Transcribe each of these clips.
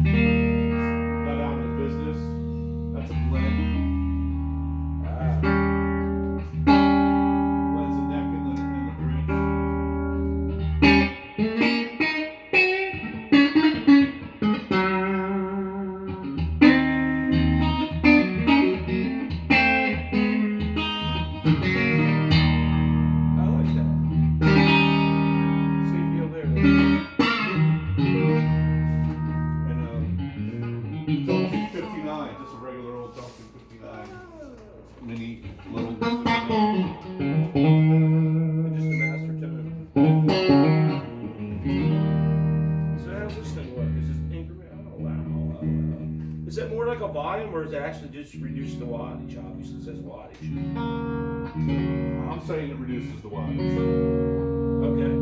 Got out of the business. That's a blend. Blends the neck and the bridge. I like that. Same deal there. And Dolphin 59, just a regular old Dolphin 59. Mini little. Just a master tone. So how's this thing work? Is this increment? Oh wow. Is that more like a volume, or is it actually just reduce the wattage? Obviously, it says wattage. I'm saying it reduces the wattage. Okay.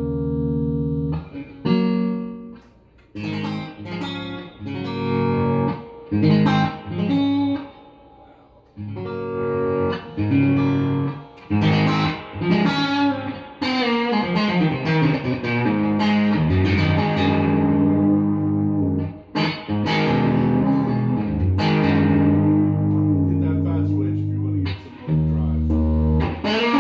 Hit that fat switch if you want to get some more drive.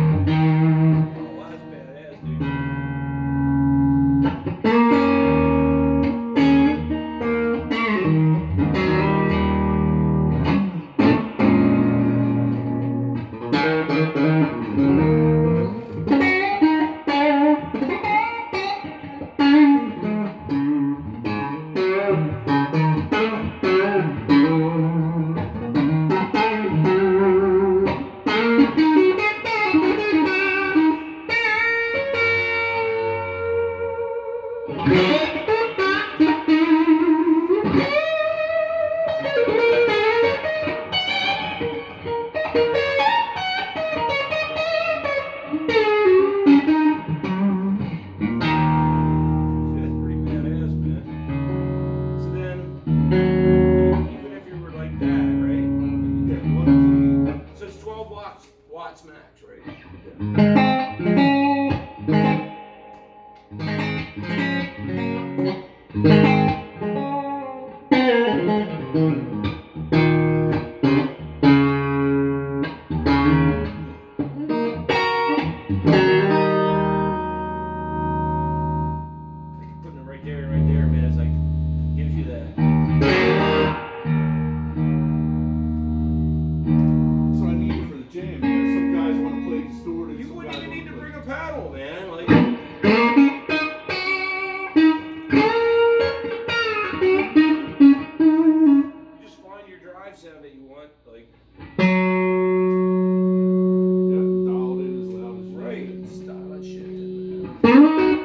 Oh, that's badass, dude. That's pretty badass, man. So then, even if you were like that, right? Yeah, So it's 12 watts max, right? Putting it right there, man. It's like gives you that. That's what I need for the jam. Man. Some guys want to play distorted. You some wouldn't guys even need to wanna bring play- a paddle, man. Like. You just find your drive sound that you want, like. Yeah, dial it in as loud as you Right. need. Style that shit.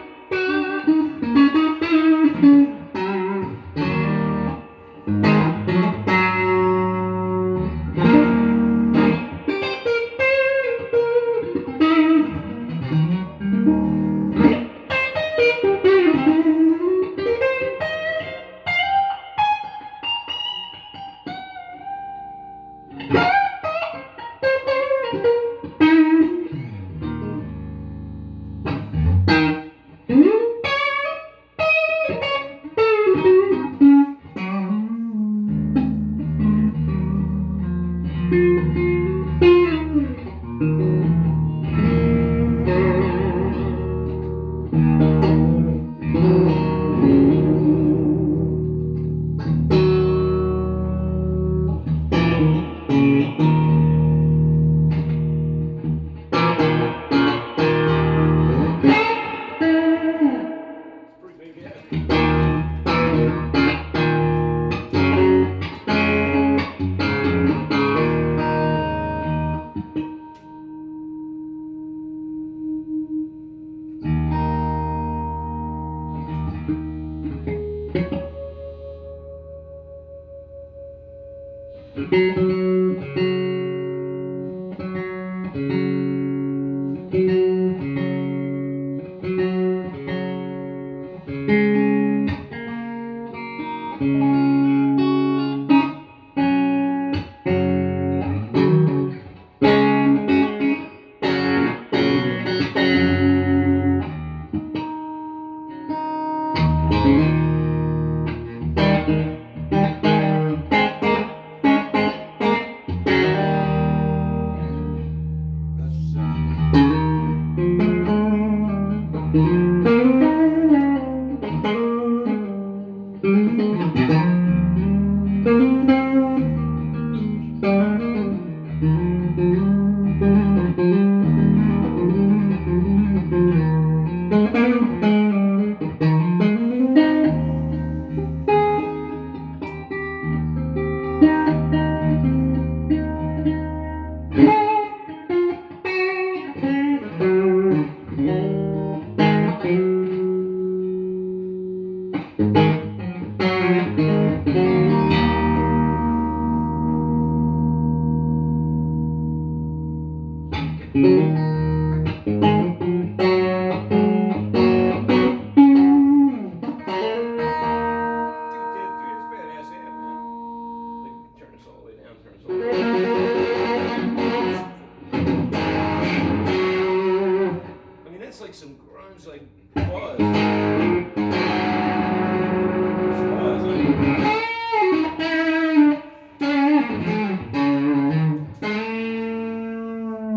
Like some grunge, like buzz. Buzz,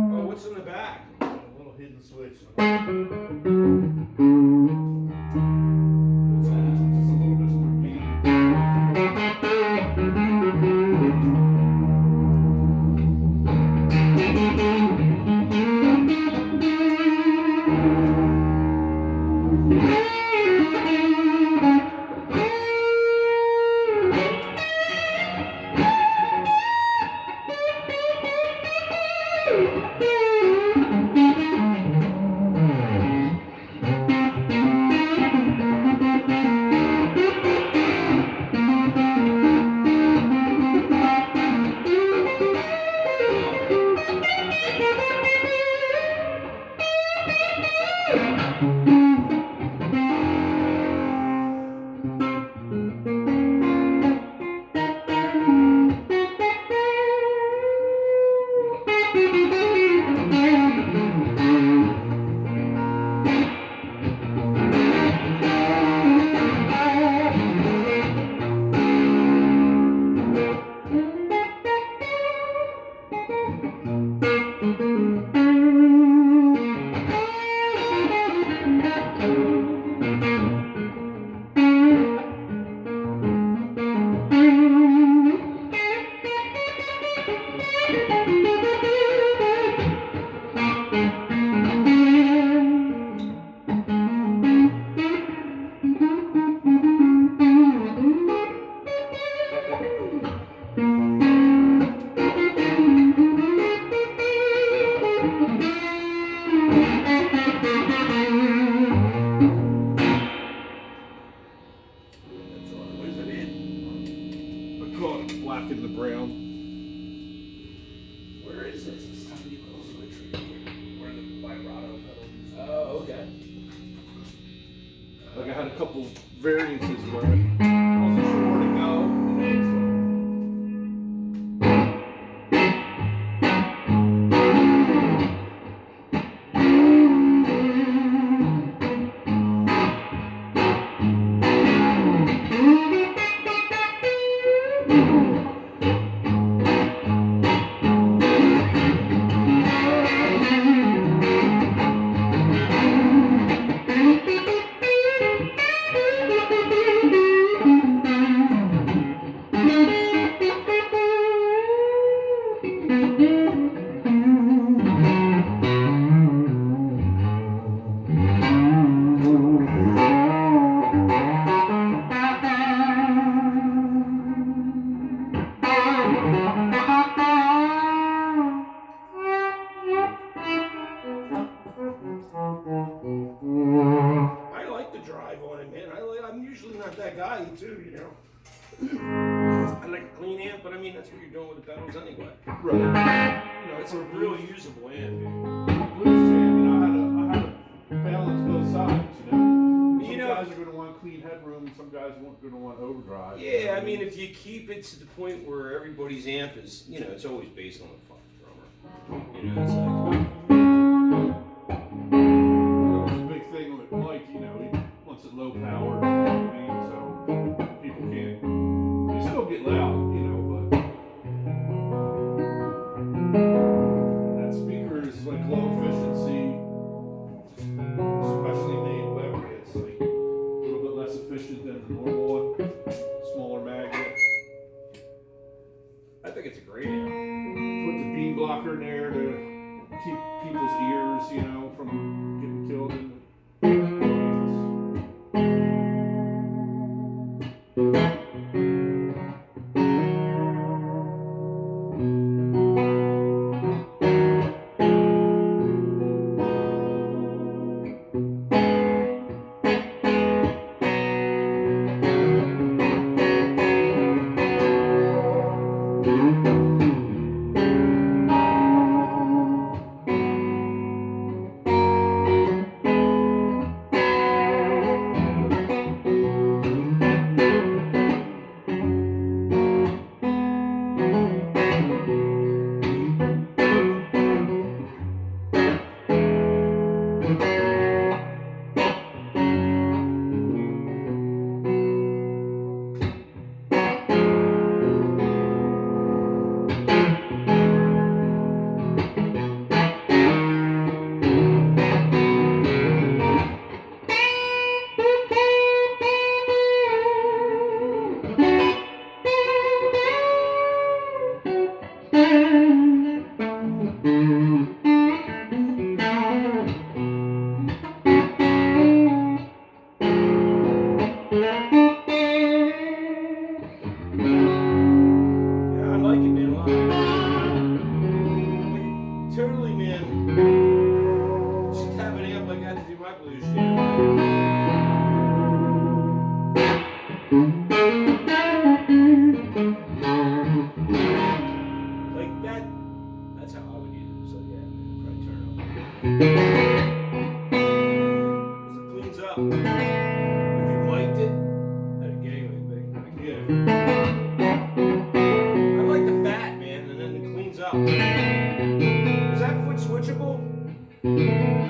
oh, what's in the back? A little hidden switch. What's that? Just a little Mr. B. Black and the brown. Where is this? It's tiny little switch right here. Where the vibrato pedal is. Oh, okay. Like I had a couple variances where I wasn't sure where to go. I'm usually not that guy too, you know. I like mean, that's what you're doing with the pedals anyway. Right. You know, It's for a real usable amp, dude. blues jam, you know, I had to balance both sides, you know. Some You know, guys are going to want clean headroom, and some guys are going to want overdrive. yeah, I mean, if you keep it to the point where everybody's amp is, you know, it's always based on the fucking drummer. You know, it's like. It was a big thing with Mike, you know, he wants it low power, you know what I mean? So people can't, they still get loud, you know, but that speaker is like low efficiency, especially made whatever it's like a little bit less efficient than the normal one, smaller magnet. I think it's a great amp. Put the beam blocker in there to keep people's ears, you know, from getting killed in the Yeah, I like it, man, a lot. Like, totally, man. Just have an amp like that to do my blues jam. Like that. That's how I would use it. So yeah, man, probably turn it up. Because it cleans up. If you mic'd it, that'd get anyway, big. yeah. I like the fat, man, and then it cleans up. Is that foot switchable? I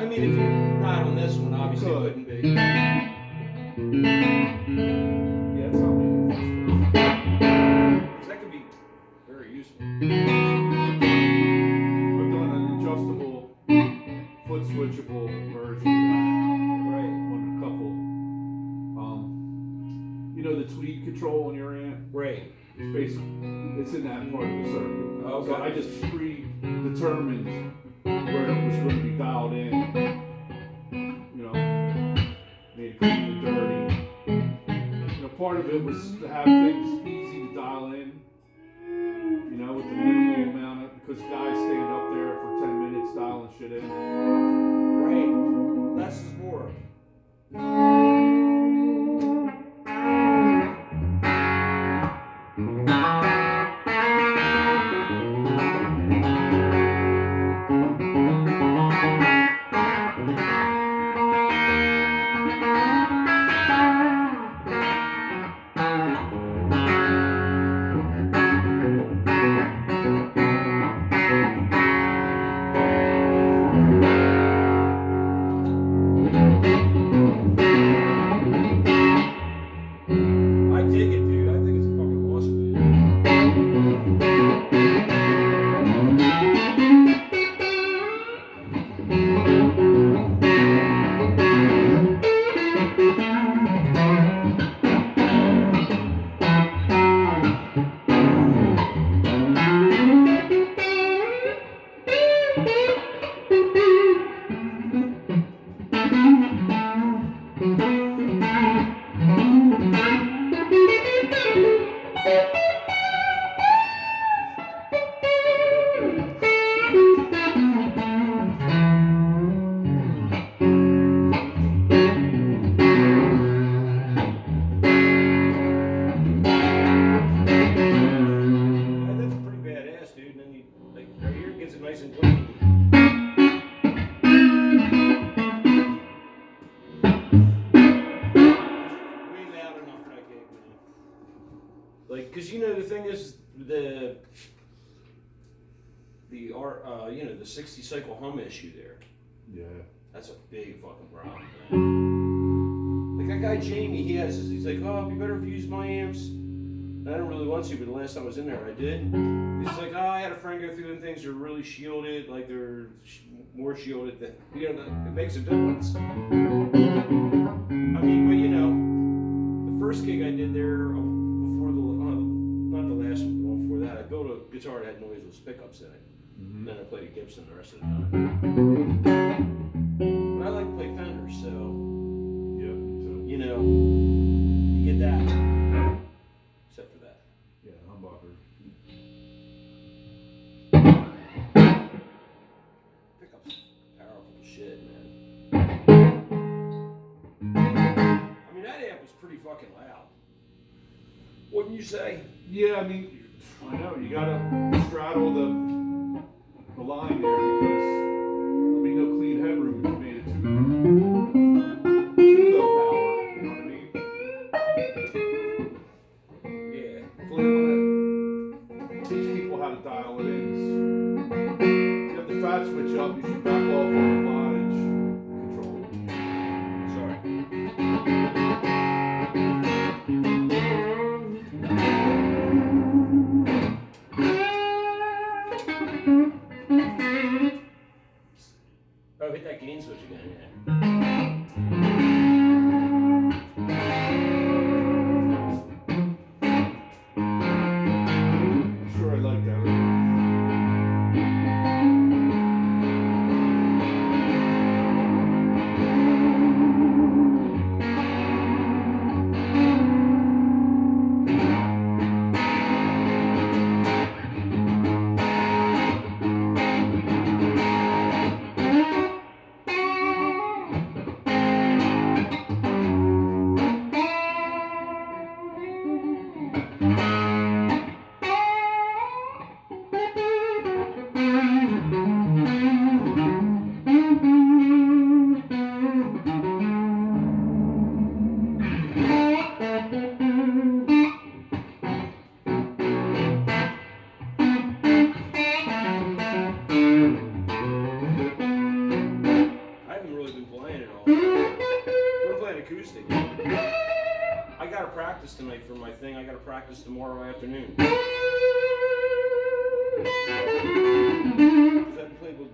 mean, if you're not on this one, obviously it wouldn't be. Yeah, that's how we can fix this. Because that could be very useful. I've done an adjustable, foot switchable version of that Right. on a couple. You know the tweed control on your amp? Right. It's basically, it's in that part of the circuit. Okay. So I just predetermined where it was going to be dialed in. You know, made it clean and dirty. You know, part of it was to have things easy to dial in. You know, with the minimal amount of, because guys stand up there for 10 minutes dialing shit in. Right. Less is more. I dig it, dude. I think it's fucking awesome, the thing is the the 60 cycle hum issue there. Yeah. That's a big fucking problem. Like that guy Jamie, he's like, oh, it'd be better if you used my amps. And I don't really want to, but the last time I was in there, I did. He's like, oh, I had a friend go through them things. They're really shielded, like they're more shielded than it makes a difference. I mean, but the first gig I did there before not the last one, the one before that, I built a guitar that had noiseless pickups in it. Mm-hmm. Then I played a Gibson the rest of the time. But I like to play Fenders, so yeah, me too. You get that. Except for that. Yeah, humbucker. Pickups powerful shit, man. I mean, that amp was pretty fucking loud. Wouldn't you say? Yeah, I mean, I know you gotta straddle the line there because there'll be no clean headroom if you made it too low power. You know what I mean? Yeah. Hopefully, I'm gonna teach people how to dial it in. You have the fat switch up. You should back off on the wattage control. Sorry. Oh, hit that gain switch again, yeah. Sure, I like that. Tonight for my thing. I got to practice tomorrow afternoon. I haven't played with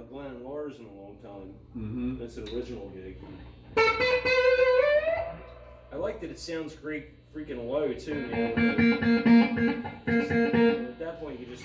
Glenn and Lars in a long time. Mm-hmm. That's an original gig. I like that it sounds great freaking low too. At that point you just...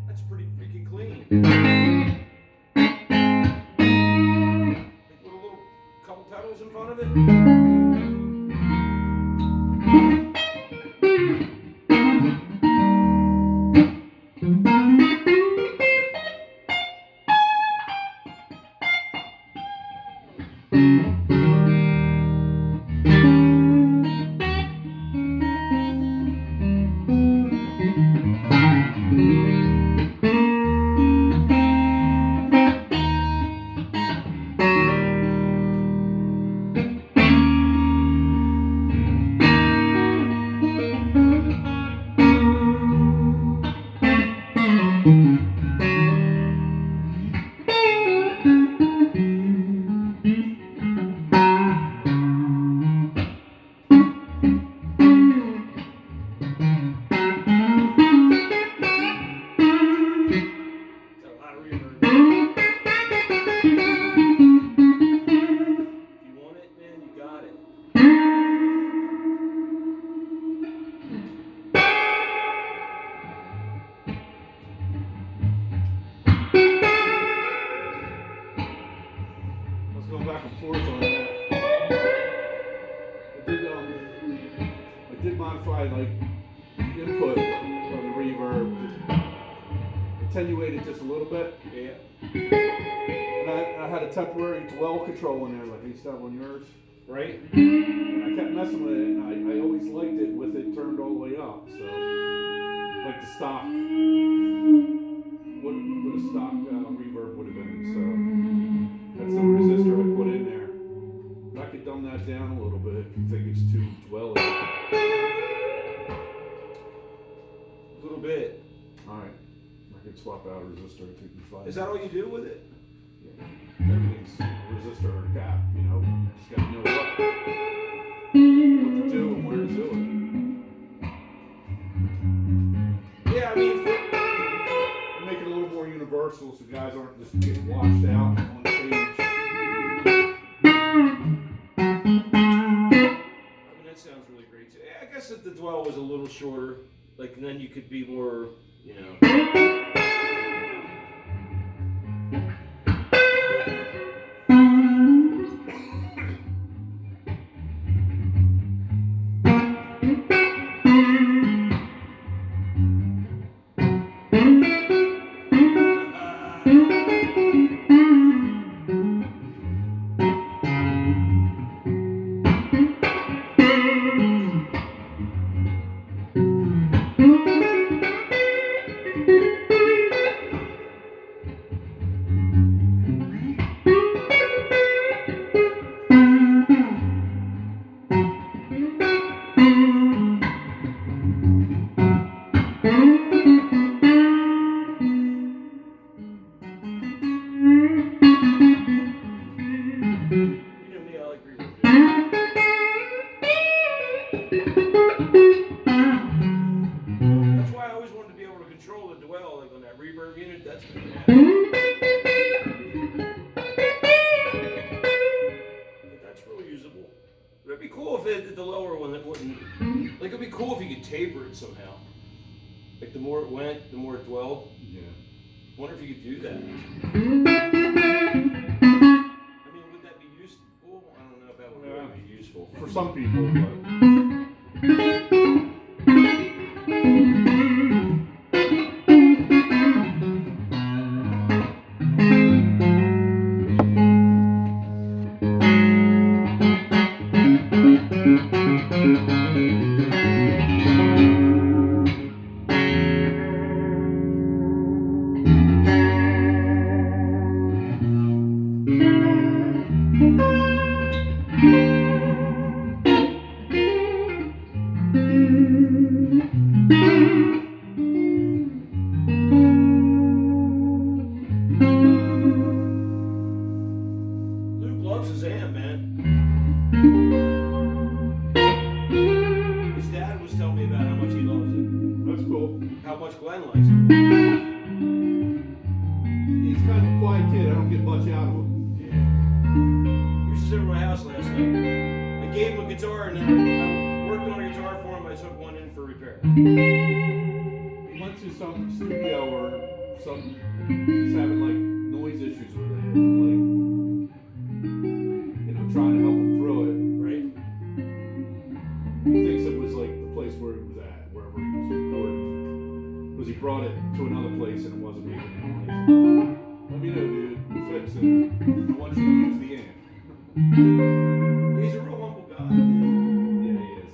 That's pretty freaking clean. Like with a little couple pedals in front of it. and forth on that. I did modify like the input of the reverb, attenuate it just a little bit. Yeah. And I had a temporary dwell control in there, like you used to have on yours. Right? And I kept messing with it, and I always liked it with it turned all the way up. So, like the stock, what a stock reverb would have been. So, that's the resistor I put in there. But I could dumb that down a little bit if you think it's too dwelly. A little bit. Alright. I could swap out a resistor and take me 5. Is that all you do with it? Yeah. Everything's a resistor or a cap, you know? Just gotta know what to do and where to do it. Yeah, I mean, Make it a little more universal so guys aren't just getting washed out on stage. I mean, that sounds really great too. Yeah, I guess if the dwell was a little shorter, like then you could be more, you know. That's why I always wanted to be able to control the dwell, like on that reverb unit. That's what but that's really usable. But it'd be cool if the lower one that wouldn't. Like it'd be cool if you could taper it somehow. Like the more it went, the more it dwelled. Yeah. I wonder if you could do that. I mean, would that be useful? I don't know if that would really be useful. For some people, but. Luke loves his amp, man. His dad was telling me about how much he loves it. That's cool. How much Glenn likes it. He's kind of a quiet kid. I don't get much out of him. Yeah. He was just over my house last night. I gave him a guitar and then I worked on a guitar for him. I took one in for repair. He went to some studio or something. He's having like noise issues with it. Like, you know, trying to help him through it. Right? He thinks it was like the place where he was at, wherever he was recording. Because he brought it to another place and it wasn't making noise. Let me know, dude. We'll fix it. I want you to use the amp. He's a real humble guy. Yeah, he is.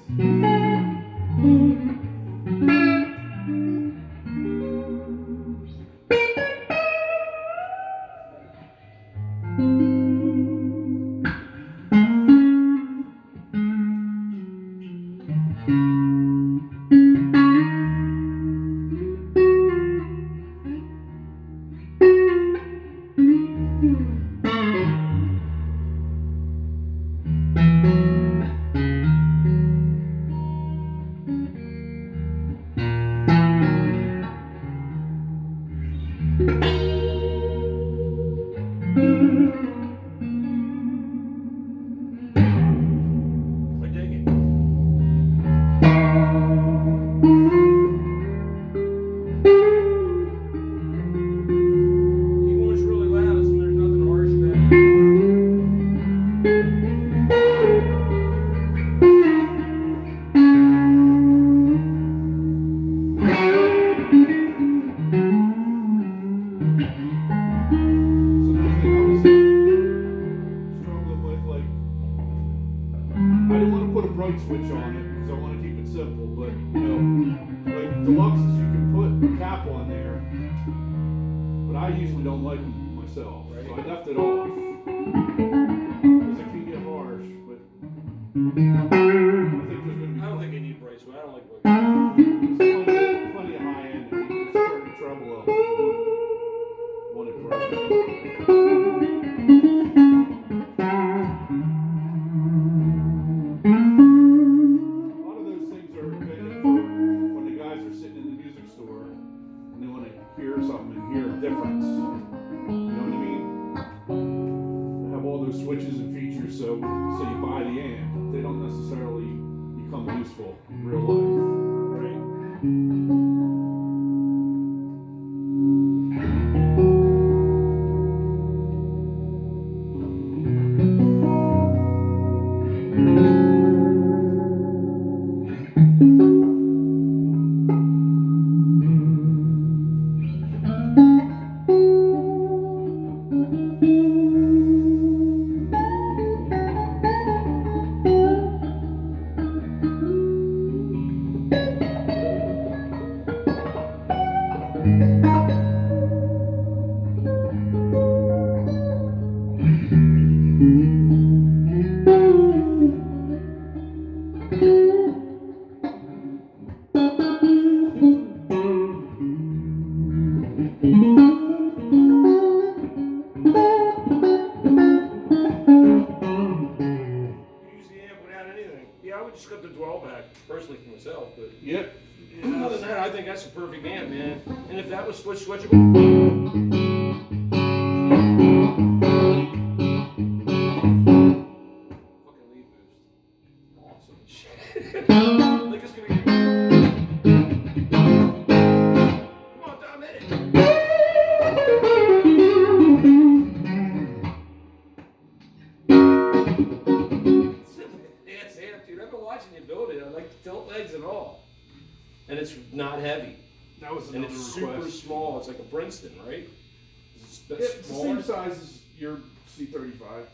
I dig it. Even when it's really loud, there's nothing hard another thing I was struggling with, like, I didn't want to put a bright switch on it because I want to keep it simple, but you know, like deluxes you can put a cap on there, but I usually don't like them myself, so I left it off because it can get harsh. But I think there's going to be I don't think I need bright switch. I don't like bright plenty of high end, and you can just turn the treble up if you want it bright. Something and hear a difference. You know what I mean? They have all those switches and features, so you buy the amp. They don't necessarily become useful in real life. Right. Yeah, I would just cut the dwell back, personally for myself, but Yep. other than that, I think that's a perfect amp, man. And if that was switchable, fucking lead boost, awesome shit. Like it's gonna be. Come on, Dom, hit it. Yes, amp, dude. I've been watching you build it. I like the tilt legs and all, and it's not heavy. That was And another it's request. super small. It's like a Princeton, right? It's the same size as your C35.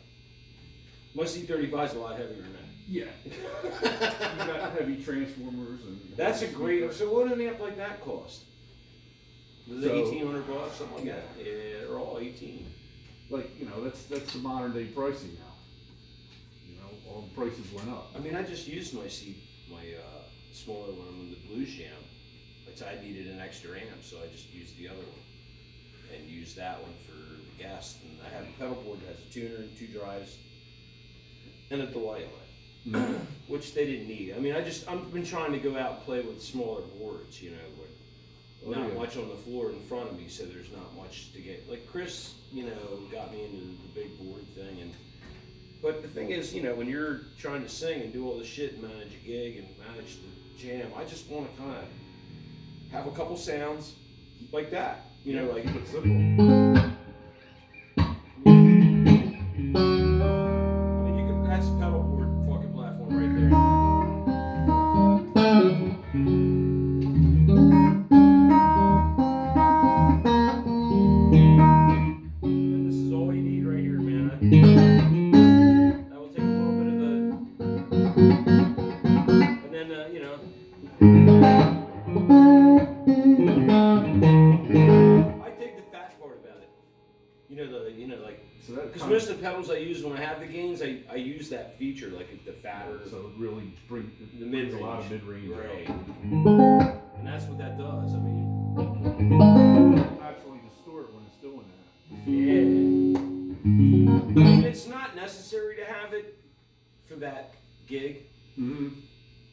My C35 is a lot heavier than that. Yeah. You got heavy transformers and. That's a great. So what an amp like that cost? Was it So- $1,800, something like that? Yeah, they're all 18. Like, you know, that's the modern day pricing now. You know, all the prices went up. I mean, I just used my smaller one on the Blues Jam. But I needed an extra amp, so I just used the other one and used that one for the guest. And I have a pedal board that has a tuner and 2 drives and a delay on it, which they didn't need. I mean, I've been trying to go out and play with smaller boards, you know, with not much on the floor in front of me, so there's not much to get. Like Chris, you know, got me into the big board thing, but the thing is, you know, when you're trying to sing and do all the shit and manage a gig and manage the jam, I just want to kind of have a couple sounds like that, you know, like. Keep it simple. I mean, you can. That's a pedal board fucking platform right there. And this is all you need right here, man. That will take a little bit of the, and then you know. I dig the fat part about it. You know, like. So that Because most of the pedals I use when I have the gains, I use that feature, like the fatter, so it really brings the a mid-range. lot of mid-range. Right. And that's what that does. I mean, Actually distort when it's doing that. yeah. I mean, it's not necessary to have it for that gig. Mm-hmm.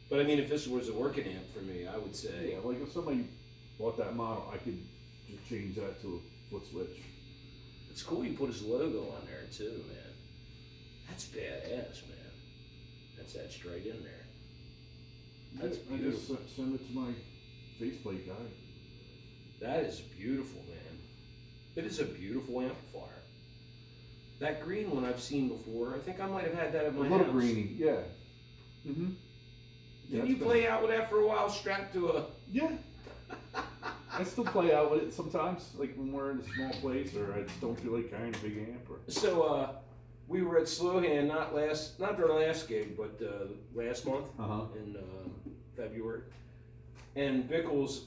But I mean, if this was a working amp for me, I would say. Yeah, like if somebody bought that model, I could just change that to a foot switch. It's cool you put his logo on there too, man. That's badass, man. That's etched right in there. That's I just beautiful. send it to my faceplate guy. That is beautiful, man. It is a beautiful amplifier. That green one I've seen before. I think I might have had that at my A little house. greeny, yeah. Mm-hmm. Didn't you play out with that for a while, strapped to a? Yeah. I I still play out with it sometimes, like when we're in a small place, or I just don't feel like carrying a big amp. Or So we were at Slowhand not their last gig, but last month in February, and Bickles,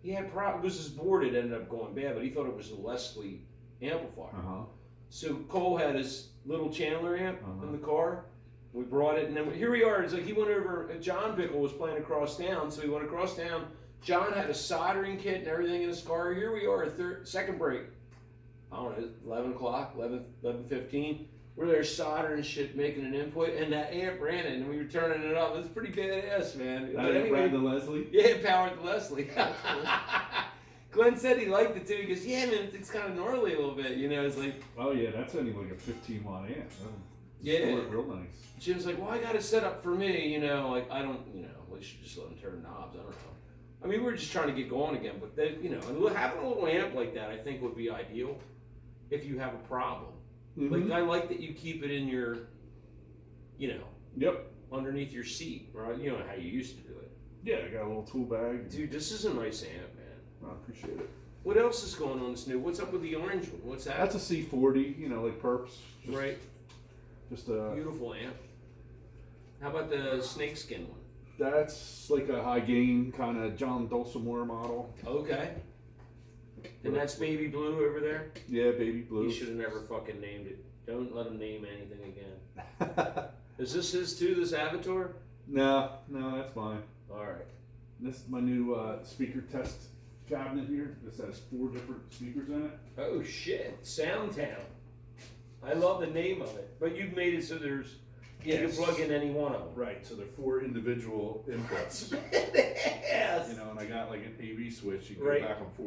he had it was his board that ended up going bad, but he thought it was a Leslie amplifier. So Cole had his little Chandler amp in the car. We brought it, and then here we are. It's like he went over. John Bickle was playing across town, so he went across town. John had a soldering kit and everything in his car. Here we are, second break. I don't know, 11 o'clock, 11:15. We're there soldering shit, making an input, and that amp ran it, and we were turning it up. It was pretty badass, man. That amp ran the Leslie? Yeah, it powered the Leslie. Glenn said he liked it too. He goes, yeah, man, it's kind of gnarly a little bit. You know, it's like. Oh, yeah, that's only like a 15-watt amp. Yeah. It real nice. Jim's like, well, I got it set up for me, you know, like, I don't, you know, we should just let him turn knobs, I don't know. I mean, we're just trying to get going again, but they, you know, having a little amp like that, I think would be ideal if you have a problem. Like, I like that you keep it in your, you know, underneath your seat, right? You know how you used to do it. Yeah, I got a little tool bag. Dude, this is a nice amp, man. I appreciate it. What else is going on this new? What's up with the orange one? What's that? That's a C40, you know, like Perps. Right. Just a beautiful amp. How about the snakeskin one? That's like a high gain kind of John Dulcimore model. Okay. And that's baby blue over there? Yeah, baby blue. He should have never fucking named it. Don't let him name anything again. Is this his too, this Avatar? No, that's mine. Alright. This is my new speaker test cabinet here. This has 4 different speakers in it. Oh shit, Soundtown. I love the name of it. But you've made it so there's, you can plug in any one of them. Right, so they're 4 individual inputs. Yes. You know, and I got like an AV switch. You can Right. go back and forth.